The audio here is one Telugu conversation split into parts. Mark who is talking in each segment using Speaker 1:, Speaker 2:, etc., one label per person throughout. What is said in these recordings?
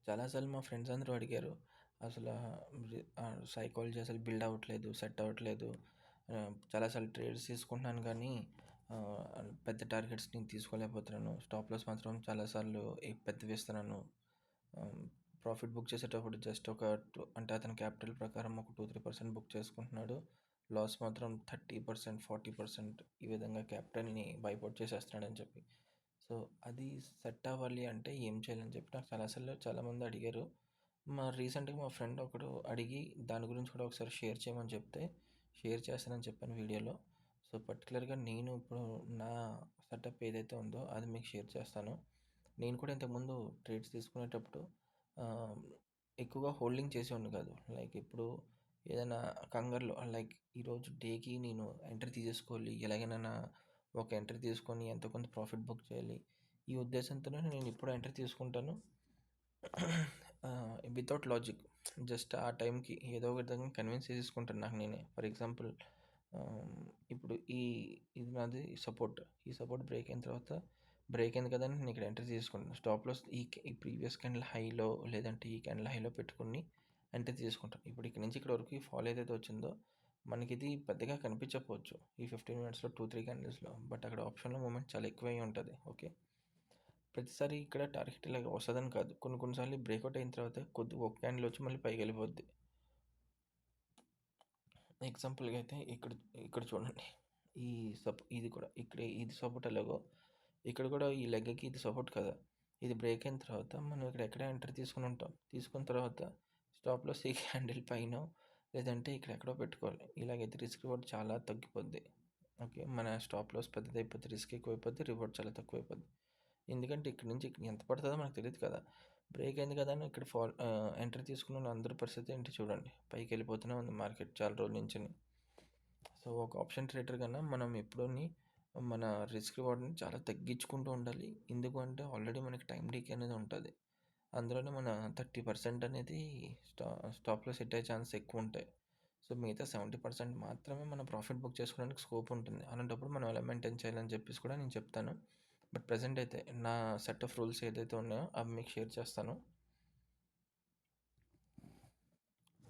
Speaker 1: చాలా సార్లు మా ఫ్రెండ్స్ అందరూ అడిగారు. అసలా సైకాలజీ అసలు బిల్డ్ అవ్వట్లేదు, సెట్ అవ్వట్లేదు. చాలా సార్లు ట్రేడ్స్ తీసుకుంటున్నాను కానీ పెద్ద టార్గెట్స్ నేను తీసుకోలేకపోతున్నాను. స్టాప్ లాస్ మాత్రం చాలా సార్లు పెద్దవి ఇస్తున్నాను. ప్రాఫిట్ బుక్ చేసేటప్పుడు జస్ట్ ఒక అంటే అతని క్యాపిటల్ ప్రకారం ఒక 2-3% బుక్ చేసుకుంటున్నాడు. లాస్ మాత్రం 30%, 40% ఈ విధంగా క్యాపిటల్ని వైపౌట్ చేసేస్తున్నాడని చెప్పి. సో అది సెట్ అవ్వాలి అంటే ఏం చేయాలని చెప్పి నాకు చాలామంది అడిగారు. రీసెంట్గా మా ఫ్రెండ్ ఒకడు అడిగి దాని గురించి కూడా ఒకసారి షేర్ చేయమని చెప్తే షేర్ చేస్తానని చెప్పాను వీడియోలో. సో పర్టికులర్గా నేను ఇప్పుడు నా సెటప్ ఏదైతే ఉందో అది మీకు షేర్ చేస్తాను. నేను కూడా ఇంతకుముందు ట్రేడ్స్ తీసుకునేటప్పుడు ఎక్కువగా హోల్డింగ్ చేసేవాడిని కాదు. లైక్ ఇప్పుడు ఏదైనా కంగారులో లైక్ ఈరోజు డేకి నేను ఎంట్రీ తీసేసుకోవాలి, ఎలాగైనా ఒక ఎంట్రీ తీసుకొని ఎంతో కొంత ప్రాఫిట్ బుక్ చేయాలి, ఈ ఉద్దేశంతోనే నేను ఇప్పుడు ఎంట్రీ తీసుకుంటాను. వితౌట్ లాజిక్ జస్ట్ ఆ టైంకి ఏదో ఒక విధంగా కన్విన్స్ చేసుకుంటాను నాకు నేనే. ఫర్ ఎగ్జాంపుల్ ఇప్పుడు ఇది నాది సపోర్ట్. ఈ సపోర్ట్ బ్రేక్ అయిన తర్వాత బ్రేక్ అయింది కదా అని నేను ఇక్కడ ఎంట్రీ తీసుకుంటాను. స్టాప్ లాస్ ఈ ప్రీవియస్ క్యాండిల్ హైలో లేదంటే ఈ క్యాండిల్ హైలో పెట్టుకుని ఎంట్రీ తీసుకుంటాను. ఇప్పుడు ఇక్కడ నుంచి ఇక్కడ వరకు ఈ ఫాల్ ఏదైతే వచ్చిందో మనకి ఇది పెద్దగా కనిపించకపోవచ్చు ఈ 15 మినిట్స్లో 2-3 క్యాండిల్స్లో, బట్ అక్కడ ఆప్షన్లో మూమెంట్ చాలా ఎక్కువై ఉంటుంది. ఓకే, ప్రతిసారి ఇక్కడ టార్గెట్ ఇలాగ వస్తుందని కాదు. కొన్నిసార్లు బ్రేక్అవుట్ అయిన తర్వాత ఒక క్యాండిల్ వచ్చి మళ్ళీ పైకి వెళ్ళిపోద్ది. ఎగ్జాంపుల్గా అయితే ఇక్కడ ఇక్కడ చూడండి, ఈ ఇది కూడా ఇక్కడ ఇది సపోర్ట్ ఎలాగో ఇక్కడ కూడా ఈ లెగ్కి ఇది సపోర్ట్ కదా. ఇది బ్రేక్ అయిన తర్వాత మనం ఇక్కడ ఎక్కడ ఎంట్రీ తీసుకుని ఉంటాం. తీసుకున్న తర్వాత స్టాప్ లాస్ ఈ క్యాండిల్ పైన లేదంటే ఇక్కడ ఎక్కడో పెట్టుకోవాలి. ఇలాగైతే రిస్క్ రివార్డ్ చాలా తగ్గిపోద్ది. ఓకే, మన స్టాప్ లాస్ పెద్దదైపోద్ది, రిస్క్ ఎక్కువైపోద్ది, రివార్డ్ చాలా తక్కువైపోద్ది. ఎందుకంటే ఇక్కడ నుంచి ఎంత పడుతుందో మనకు తెలియదు కదా. బ్రేక్ అయింది కదా అని ఇక్కడ ఎంట్రీ తీసుకున్న అందరి పరిస్థితి ఏంటి చూడండి, పైకి వెళ్ళిపోతూనే ఉంది మార్కెట్ చాలా రోజుల నుంచి. సో ఒక ఆప్షన్ ట్రేడర్ కన్నా మనం ఎప్పుడూని మన రిస్క్ రివార్డ్ని చాలా తగ్గించుకుంటూ ఉండాలి. ఎందుకంటే ఆల్రెడీ మనకి టైం డీకే అనేది ఉంటుంది. అందులోనే మన 30% అనేది స్టాప్లో సెట్ అయ్యే ఛాన్స్ ఎక్కువ ఉంటాయి. సో మిగతా 70% మాత్రమే మన ప్రాఫిట్ బుక్ చేసుకోవడానికి స్కోప్ ఉంటుంది. అలాంటప్పుడు మనం ఎలా మెయింటైన్ చేయాలని చెప్పేసి కూడా నేను చెప్తాను. బట్ ప్రజెంట్ అయితే నా సెట్ ఆఫ్ రూల్స్ ఏదైతే ఉన్నాయో అవి మీకు షేర్ చేస్తాను.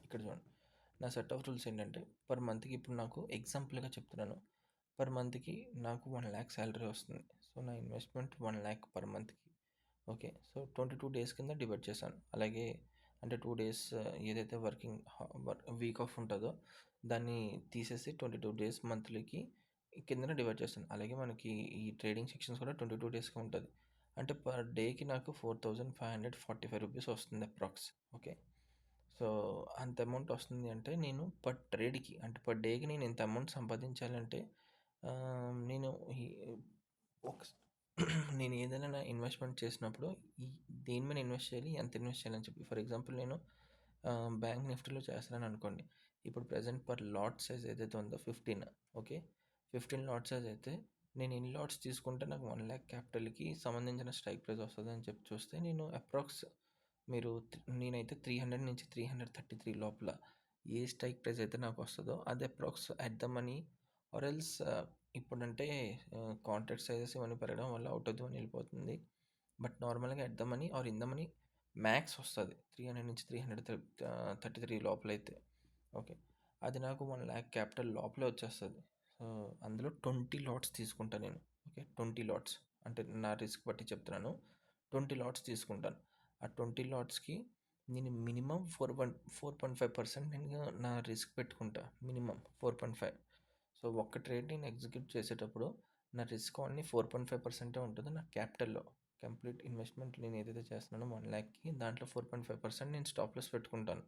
Speaker 1: ఇక్కడ చూడండి, నా సెట్ ఆఫ్ రూల్స్ ఏంటంటే పర్ మంత్కి ఇప్పుడు నాకు ఎగ్జాంపుల్గా చెప్తున్నాను. పర్ మంత్కి నాకు 1 lakh శాలరీ వస్తుంది. సో నా ఇన్వెస్ట్మెంట్ 1 lakh పర్ మంత్కి. ఓకే, సో 22 డేస్ కింద డివైడ్ చేశాను. అలాగే అంటే 2 డేస్ ఏదైతే వీక్ ఆఫ్ ఉంటుందో దాన్ని తీసేసి 22 డేస్ మంత్లీకి కిందన డివైడ్ చేస్తాను. అలాగే మనకి ఈ ట్రేడింగ్ సెక్షన్స్ కూడా 22 డేస్కి ఉంటుంది. అంటే పర్ డేకి నాకు 4545 రూపీస్ వస్తుంది అప్రాక్స్. ఓకే, సో అంత అమౌంట్ వస్తుంది అంటే నేను పర్ ట్రేడ్కి అంటే పర్ డేకి నేను ఇంత అమౌంట్ సంపాదించాలంటే నేను ఒక నేను ఏదైనా ఇన్వెస్ట్మెంట్ చేసినప్పుడు దేని మీద ఇన్వెస్ట్ చేయాలి, ఎంత ఇన్వెస్ట్ చేయాలని చెప్పి. ఫర్ ఎగ్జాంపుల్ నేను బ్యాంక్ నిఫ్టీలో చేస్తున్నాను అనుకోండి. ఇప్పుడు ప్రజెంట్ పర్ లాట్ సైజ్ ఏదైతే ఉందో 15. ఓకే, 15 లాట్ సైజ్ అయితే నేను ఎన్ని లాట్స్ తీసుకుంటే నాకు 1 lakh క్యాపిటల్కి సంబంధించిన స్ట్రైక్ ప్రైస్ వస్తుంది అని చెప్పి చూస్తే నేను అప్రాక్స్ నేనైతే 300 నుంచి 333 లోపల ఏ స్ట్రైక్ ప్రైస్ అయితే నాకు వస్తుందో అది approx at the money or else. ఇప్పుడంటే కాంట్రాక్ట్ సైజెస్ ఇవన్నీ పెరగడం వల్ల అవుట్ ఆఫ్ ది మనీ వెళ్ళిపోతుంది. బట్ నార్మల్గా at the money are in the money max వస్తుంది 300 నుంచి 333 లోపల అయితే. ఓకే, అది నాకు 1 lakh క్యాపిటల్ లోపలే వచ్చేస్తుంది. సో అందులో 20 లాట్స్ తీసుకుంటాను నేను. ఓకే, 20 లాట్స్ అంటే నా రిస్క్ బట్టి చెప్తున్నాను. 20 లాట్స్ తీసుకుంటాను. ఆ 20 లాట్స్కి నేను మినిమం 4.5% నేను నా రిస్క్ పెట్టుకుంటా. మినిమం 4.5. సో ఒక్క ట్రేడ్ నేను ఎగ్జిక్యూట్ చేసేటప్పుడు నా రిస్క్ ఓన్లీ 4.5% ఉంటుంది నా క్యాపిటల్లో. కంప్లీట్ ఇన్వెస్ట్మెంట్ నేను ఏదైతే చేస్తున్నానో 1 lakh దాంట్లో 4.5% నేను స్టాప్ లాస్ పెట్టుకుంటాను.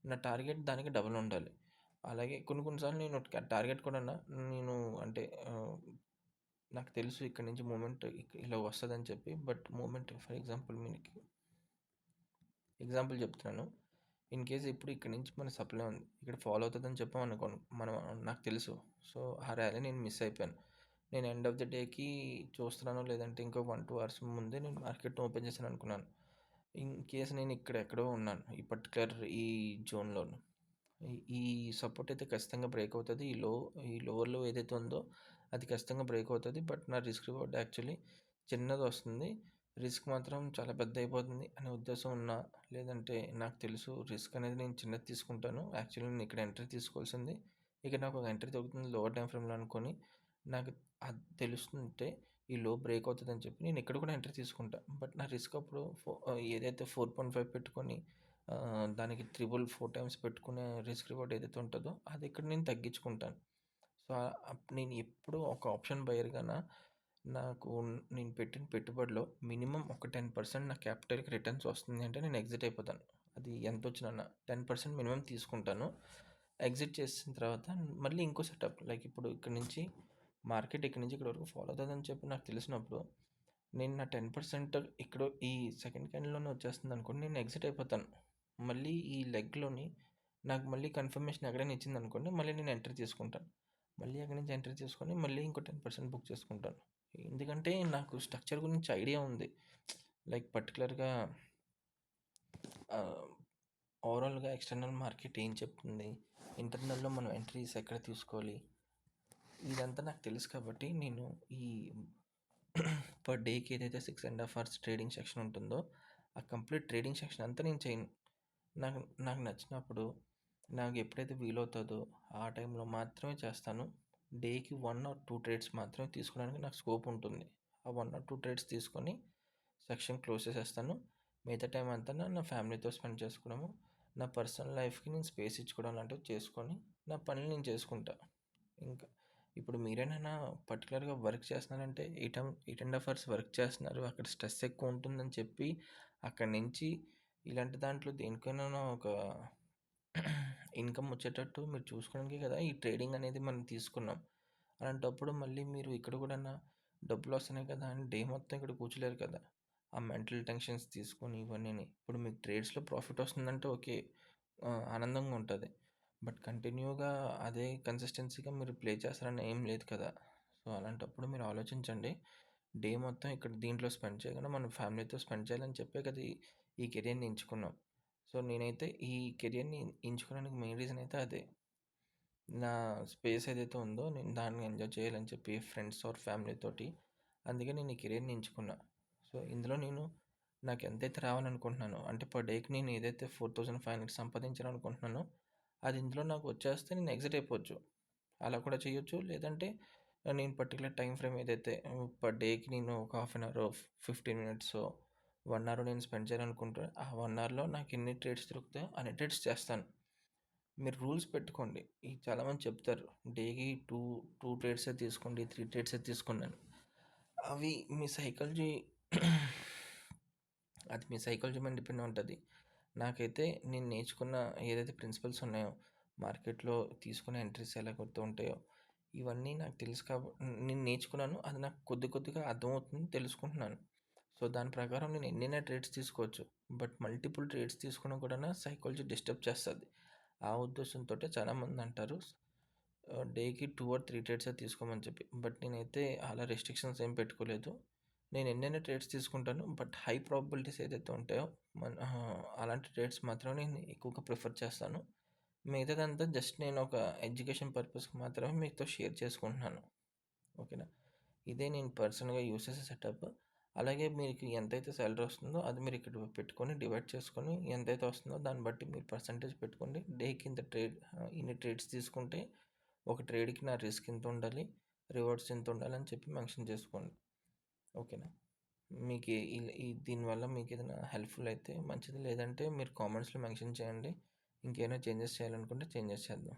Speaker 1: నా టార్గెట్ దానికి డబల్ ఉండాలి. అలాగే కొన్నిసార్లు నేను టార్గెట్ కూడా నేను అంటే నాకు తెలుసు ఇక్కడ నుంచి మూమెంట్ ఇలా వస్తుందని చెప్పి. బట్ మూమెంట్ ఫర్ ఎగ్జాంపుల్ మీకు ఎగ్జాంపుల్ చెప్తున్నాను. ఇన్ కేస్ ఇప్పుడు ఇక్కడ నుంచి మన సప్లై ఉంది, ఇక్కడ ఫాలో అవుతుందని చెప్పాం అనుకోను మనం, నాకు తెలుసు. సో ఆ ర్యాలీ నేను మిస్ అయిపోయాను. నేను ఎండ్ ఆఫ్ ద డేకి చూస్తున్నాను లేదంటే ఇంకో 1-2 అవర్స్ ముందే నేను మార్కెట్ ఓపెన్ చేశాను అనుకున్నాను. ఇన్ కేస్ నేను ఇక్కడ ఎక్కడో ఉన్నాను ఈ పర్టికులర్ ఈ జోన్లోను, ఈ సపోర్ట్ అయితే ఖచ్చితంగా బ్రేక్ అవుతుంది. ఈ లోవర్లో ఏదైతే ఉందో అది ఖచ్చితంగా బ్రేక్ అవుతుంది. బట్ నా రిస్క్ రివార్డ్ యాక్చువల్లీ చిన్నది వస్తుంది. రిస్క్ మాత్రం చాలా పెద్దయిపోతుంది అనే ఉద్దేశం ఉన్నా, లేదంటే నాకు తెలుసు రిస్క్ అనేది నేను చిన్నది తీసుకుంటాను. యాక్చువల్లీ నేను ఇక్కడ ఎంట్రీ తీసుకోవాల్సింది. ఇక్కడ నాకు ఒక ఎంట్రీ దొరుకుతుంది లోవర్ టైమ్ ఫ్రేమ్‌లో అనుకోని, నాకు అది తెలుస్తుంటే ఈ లో బ్రేక్ అవుతదని చెప్పి నేను ఇక్కడ కూడా ఎంట్రీ తీసుకుంటా. బట్ నా రిస్క్ అప్పుడు ఏదైతే 4.5 పెట్టుకొని దానికి త్రిబుల్ 4 టైమ్స్ పెట్టుకునే రిస్క్ రివార్డ్ ఏదైతే ఉంటదో అది ఇక్కడ నేను తగ్గించుకుంటాను. సో, నేను ఎప్పుడూ ఒక ఆప్షన్ బయర్‌గాన నాకు నేను పెట్టిన పెట్టుబడిలో మినిమమ్ ఒక 10% నా క్యాపిటల్‌కి రిటర్న్స్ వస్తుంది అంటే నేను ఎగ్జిట్ అయిపోతాను. అది ఎంతొచ్చినా 10% మినిమమ్ తీసుకుంటాను. ఎగ్జిట్ చేసిన తర్వాత మళ్ళీ ఇంకో సెటప్ లైక్ ఇప్పుడు ఇక్కడి నుంచి మార్కెట్ ఇక్కడి నుంచి ఇక్కడి వరకు ఫాలో అవుతుందని చెప్పి నాకు తెలిసినప్పుడు నేను నా 10% ఇక్కడ ఈ సెకండ్ క్యాండిల్‌లోనే వచ్చేస్తుందనుకోండి నేను ఎగ్జిట్ అయిపోతాను. మళ్ళీ ఈ లెగ్‌లోని నాకు మళ్ళీ కన్ఫర్మేషన్ ఎక్కడైనా ఇచ్చిందనుకోండి మళ్ళీ నేను ఎంట్రీ తీసుకుంటాను. మళ్ళీ అక్కడి నుంచి ఎంట్రీ తీసుకొని మళ్ళీ ఇంకో 10% బుక్ చేసుకుంటాను. ఎందుకంటే నాకు స్ట్రక్చర్ గురించి ఐడియా ఉంది. లైక్ పర్టిక్యులర్‌గా ఓవరాల్‌గా ఎక్స్టర్నల్ మార్కెట్ ఏం చెప్తుంది? ఇంటర్నల్‌లో మనం ఎంట్రీస్ ఎక్కడ తీసుకోవాలి? ఇదంతా నాకు తెలుసు కాబట్టి నేను ఈ పర్ డేకి ఏదైతే 6.5 అవర్స్ ట్రేడింగ్ సెక్షన్ ఉంటుందో, ఆ కంప్లీట్ ట్రేడింగ్ సెక్షన్ అంతా నేను చేయను. నాకు నాకు నచ్చినప్పుడు నాకు ఎప్పుడైతే వీలవుతుందో ఆ టైంలో మాత్రమే చేస్తాను. డేకి 1 ఆర్ 2 ట్రేడ్స్ మాత్రమే తీసుకోవడానికి నాకు స్కోప్ ఉంటుంది. ఆ 1 ఆర్ 2 ట్రేడ్స్ తీసుకొని సెక్షన్ క్లోజ్ చేసేస్తాను. మిగతా టైం అంతా నా ఫ్యామిలీతో స్పెండ్ చేసుకోవడము, నా పర్సనల్ లైఫ్‌కి నేను స్పేస్ ఇచ్చుకోవడం లాంటివి చేసుకొని నా పనులు నేను చేసుకుంటా. ఇంకా ఇప్పుడు మీరేమైనా పర్టికులర్‌గా వర్క్ చేస్తున్నారంటే 8.5 అవర్స్ వర్క్ చేస్తున్నారు. అక్కడ స్ట్రెస్ ఎక్కువ ఉంటుందని చెప్పి అక్కడి నుంచి ఇలాంటి దాంట్లో దేనికైనా ఒక ఇన్కమ్ వచ్చేటట్టు మీరు చూసుకోవడానికే కదా ఈ ట్రేడింగ్ అనేది మనం తీసుకున్నాం. అలాంటప్పుడు మళ్ళీ మీరు ఇక్కడ కూడా డబ్బులు వస్తున్నాయి కదా అని డే మొత్తం ఇక్కడ కూర్చోలేరు కదా. ఆ మెంటల్ టెన్షన్స్ తీసుకొని ఇవన్నీని. ఇప్పుడు మీకు ట్రేడ్స్‌లో ప్రాఫిట్ వస్తుందంటే ఓకే. ఆనందంగా ఉంటుంది. బట్ కంటిన్యూగా అదే కన్సిస్టెన్సీగా మీరు ప్లే చేస్తారని ఏం లేదు కదా. సో, అలాంటప్పుడు మీరు ఆలోచించండి. డే మొత్తం ఇక్కడ దీంట్లో స్పెండ్ చేయకుండా మనం ఫ్యామిలీతో స్పెండ్ చేయాలని చెప్పే కదా ఈ కెరియర్‌ని ఎంచుకున్నాం. సో, నేనైతే ఈ కెరియర్‌ని ఎంచుకోవడానికి మెయిన్ రీజన్ అయితే అదే. నా స్పేస్ ఏదైతే ఉందో నేను దాన్ని ఎంజాయ్ చేయాలని చెప్పి ఫ్రెండ్స్ ఆర్ ఫ్యామిలీ తోటి. అందుకే నేను ఈ కెరియర్‌ని ఎంచుకున్నా. సో, ఇందులో నేను నాకు ఎంతైతే రావాలనుకుంటున్నానో అంటే పర్ డేకి నేను ఏదైతే 4,500 సంపాదించాలనుకుంటున్నానో అది ఇందులో నాకు వచ్చేస్తే నేను ఎగ్జిట్ అయిపోవచ్చు. అలా కూడా చేయొచ్చు. లేదంటే నేను పర్టిక్యులర్ టైమ్ ఫ్రేమ్ ఏదైతే పర్ డేకి నేను ఒక హాఫ్ అన్ అవరో, 15 మినిట్సో, 1 అవరో నేను స్పెండ్ చేయాలనుకుంటే ఆ 1 అవర్‌లో నాకు ఎన్ని ట్రేడ్స్ దొరుకుతాయో అన్ని ట్రేడ్స్ చేస్తాను. మీరు రూల్స్ పెట్టుకోండి. చాలామంది చెప్తారు డేకి 2 ట్రేడ్సే తీసుకోండి, 3 ట్రేడ్సే తీసుకోండి అని. అవి మీ సైకాలజీ అది మీ సైకాలజీ మీద డిపెండ్ అయి ఉంటది. నాకైతే నేను నేర్చుకున్న ఏదైతే ప్రిన్సిపల్స్ ఉన్నాయో, మార్కెట్‌లో తీసుకునే ఎంట్రీస్ ఎలా కొడుతూ ఉంటాయో, ఇవన్నీ నాకు తెలుసు నేను నేర్చుకున్నాను. అది నాకు కొద్ది కొద్దిగా అర్థమవుతుంది, తెలుసుకుంటున్నాను. సో, దాని ప్రకారం నేను ఎన్నైనా ట్రేడ్స్ తీసుకోవచ్చు. బట్ మల్టిపుల్ ట్రేడ్స్ తీసుకోవడం కూడా సైకాలజీ డిస్టర్బ్ చేస్తది. ఆ ఉద్దేశంతోటే చాలామంది అంటారు డేకి 2 ఆర్ 3 ట్రేడ్సే తీసుకోమని చెప్పి. బట్ నేనైతే అలా రెస్ట్రిక్షన్స్ ఏం పెట్టుకోలేదు. నేను ఎన్నైనా ట్రేడ్స్ తీసుకుంటాను. బట్ హై ప్రాబబిలిటీస్ ఏదైతే ఉంటాయో అలాంటి ట్రేడ్స్ మాత్రమే నేను ఎక్కువగా ప్రిఫర్ చేస్తాను. మిగతాదంతా జస్ట్ నేను ఒక ఎడ్యుకేషన్ పర్పస్‌కి మాత్రమే మీతో షేర్ చేసుకుంటున్నాను. ఓకేనా? ఇదే నేను పర్సనల్‌గా యూజ్ చేసే సెటప్. అలాగే మీకు ఎంతైతే సాలరీ వస్తుందో అది మీరు ఇక్కడ పెట్టుకొని డివైడ్ చేసుకొని ఎంతైతే వస్తుందో దాన్ని బట్టి మీరు పర్సెంటేజ్ పెట్టుకోండి. డేకి ఇంత ఇన్ని ట్రేడ్స్ తీసుకుంటే ఒక ట్రేడ్‌కి నా రిస్క్ ఇంత ఉండాలి. రివార్డ్స్ ఇంత ఉండాలని చెప్పి మెన్షన్ చేసుకోండి. ఓకేనా? మీకు దీనివల్ల మీకు ఏదైనా హెల్ప్‌ఫుల్ అయితే మంచిది. లేదంటే మీరు కామెంట్స్‌లో మెన్షన్ చేయండి. ఇంకేమైనా చేంజెస్ చేయాలనుకుంటే చేంజెస్ చేద్దాం.